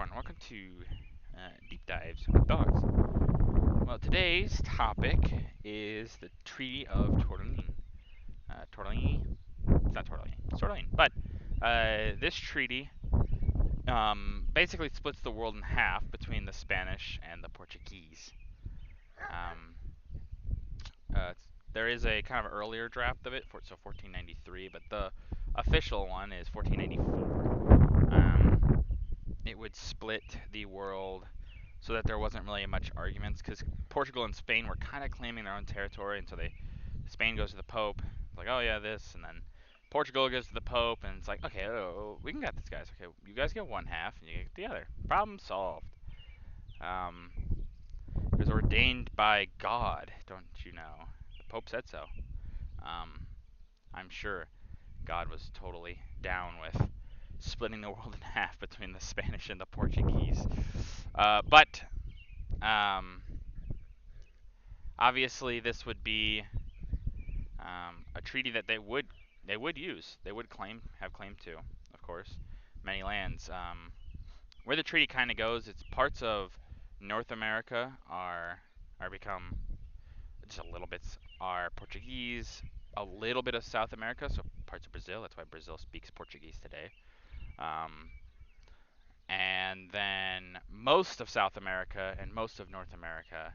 everyone, welcome to Deep Dives with Dogs. Well, today's topic is the Treaty of Tordesillas. Tordesillas? It's not Tordesillas, it's Tordesillas. But this treaty basically splits the world in half between the Spanish and the Portuguese. Um, there is a kind of earlier draft of it, so 1493, but the official one is 1494. It would split the world so that there wasn't really much arguments, because Portugal and Spain were kind of claiming their own territory, and so Spain goes to the Pope, it's like, oh yeah, this, and then Portugal goes to the Pope, and it's like, okay, we can get this, guys. Okay, you guys get one half, and you get the other. Problem solved. Um, it was ordained by God, don't you know? The Pope said so. I'm sure God was totally down with splitting the world in half between the Spanish and the Portuguese. But obviously, this would be a treaty that they would use. They would have claim to, of course, many lands. Where the treaty kind of goes, it's parts of North America are become just a little bits are Portuguese, a little bit of South America, so parts of Brazil. That's why Brazil speaks Portuguese today. Um, and then most of South America and most of North America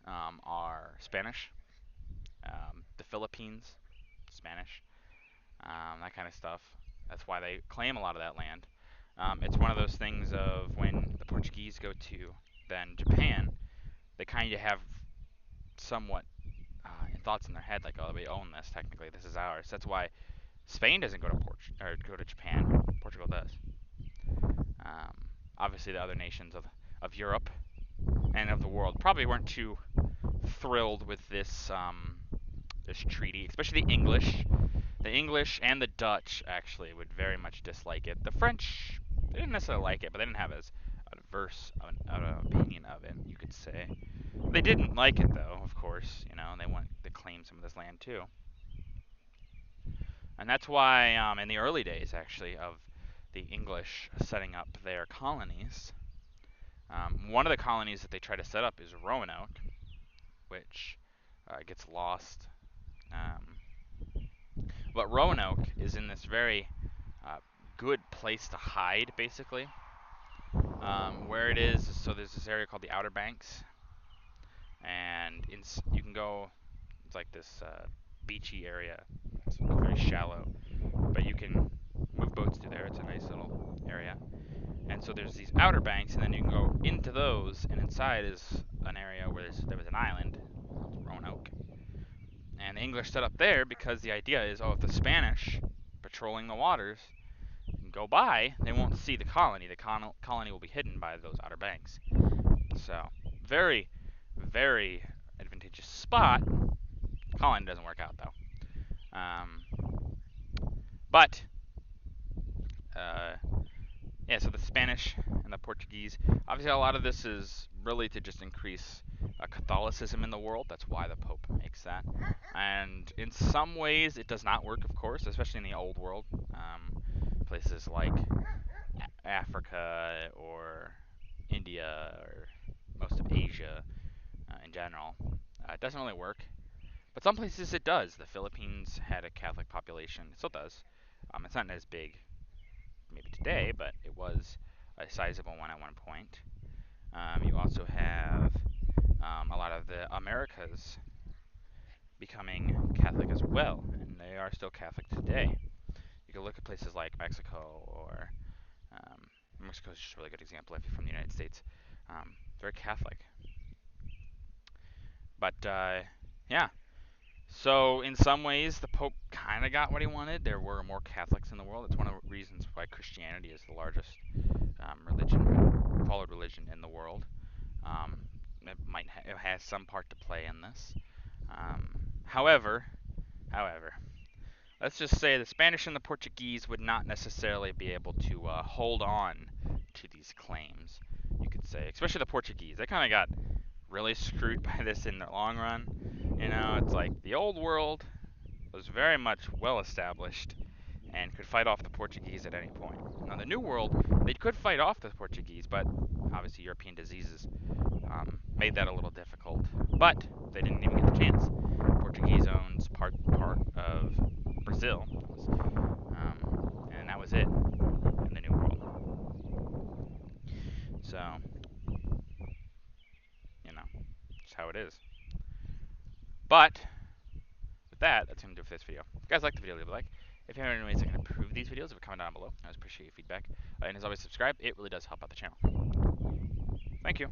are Spanish. The Philippines, Spanish, that kind of stuff. That's why they claim a lot of that land. It's one of those things of when the Portuguese go to then Japan, they kind of have somewhat thoughts in their head like, oh, we own this. Technically, this is ours. That's why Spain doesn't go to go to Japan. Portugal does. Obviously, the other nations of Europe and of the world probably weren't too thrilled with this treaty, especially the English. The English and the Dutch actually would very much dislike it. The French, they didn't necessarily like it, but they didn't have as adverse an opinion of it, you could say. They didn't like it though, of course, and they want to claim some of this land too. And that's why in the early days, actually, of the English setting up their colonies, one of the colonies that they try to set up is Roanoke, which gets lost. But Roanoke is in this very good place to hide, basically. Where it is, so there's this area called the Outer Banks, and you can go. It's like this beachy area. It's very shallow, but you can move boats through there. It's a nice little area. And so there's these Outer Banks, and then you can go into those, and inside is an area where there was an island called Roanoke. And the English set up there because the idea is, oh, if the Spanish patrolling the waters go by, they won't see the colony. The colony will be hidden by those Outer Banks. So, very, very advantageous spot. Colony doesn't work out, though. But, yeah, so the Spanish and the Portuguese, obviously a lot of this is really to just increase Catholicism in the world. That's why the Pope makes that. And in some ways it does not work, of course, especially in the old world. Places like Africa or India or most of Asia in general. It doesn't really work. But some places it does. The Philippines had a Catholic population. It still does. It's not as big maybe today, but it was a sizable one at one point. You also have a lot of the Americas becoming Catholic as well, and they are still Catholic today. You can look at places like Mexico, or Mexico is just a really good example if you're from the United States. Very Catholic. But yeah, so in some ways the Pope kind of got what he wanted. There were more Catholics in the world. It's one of the reasons why Christianity is the largest followed religion in the world. It has some part to play in this. However, let's just say the Spanish and the Portuguese would not necessarily be able to hold on to these claims, you could say. Especially the Portuguese. They kind of got really screwed by this in the long run. It's like the old world was very much well established, and could fight off the Portuguese at any point. Now, in the New World, they could fight off the Portuguese, but obviously European diseases made that a little difficult. But they didn't even get the chance. Portuguese owns part of Brazil, and that was it in the New World. So, just how it is. But with that, that's going to do it for this video. If you guys like the video, leave a like. If you have any ways I can improve these videos, leave a comment down below. I always appreciate your feedback. And as always, subscribe. It really does help out the channel. Thank you.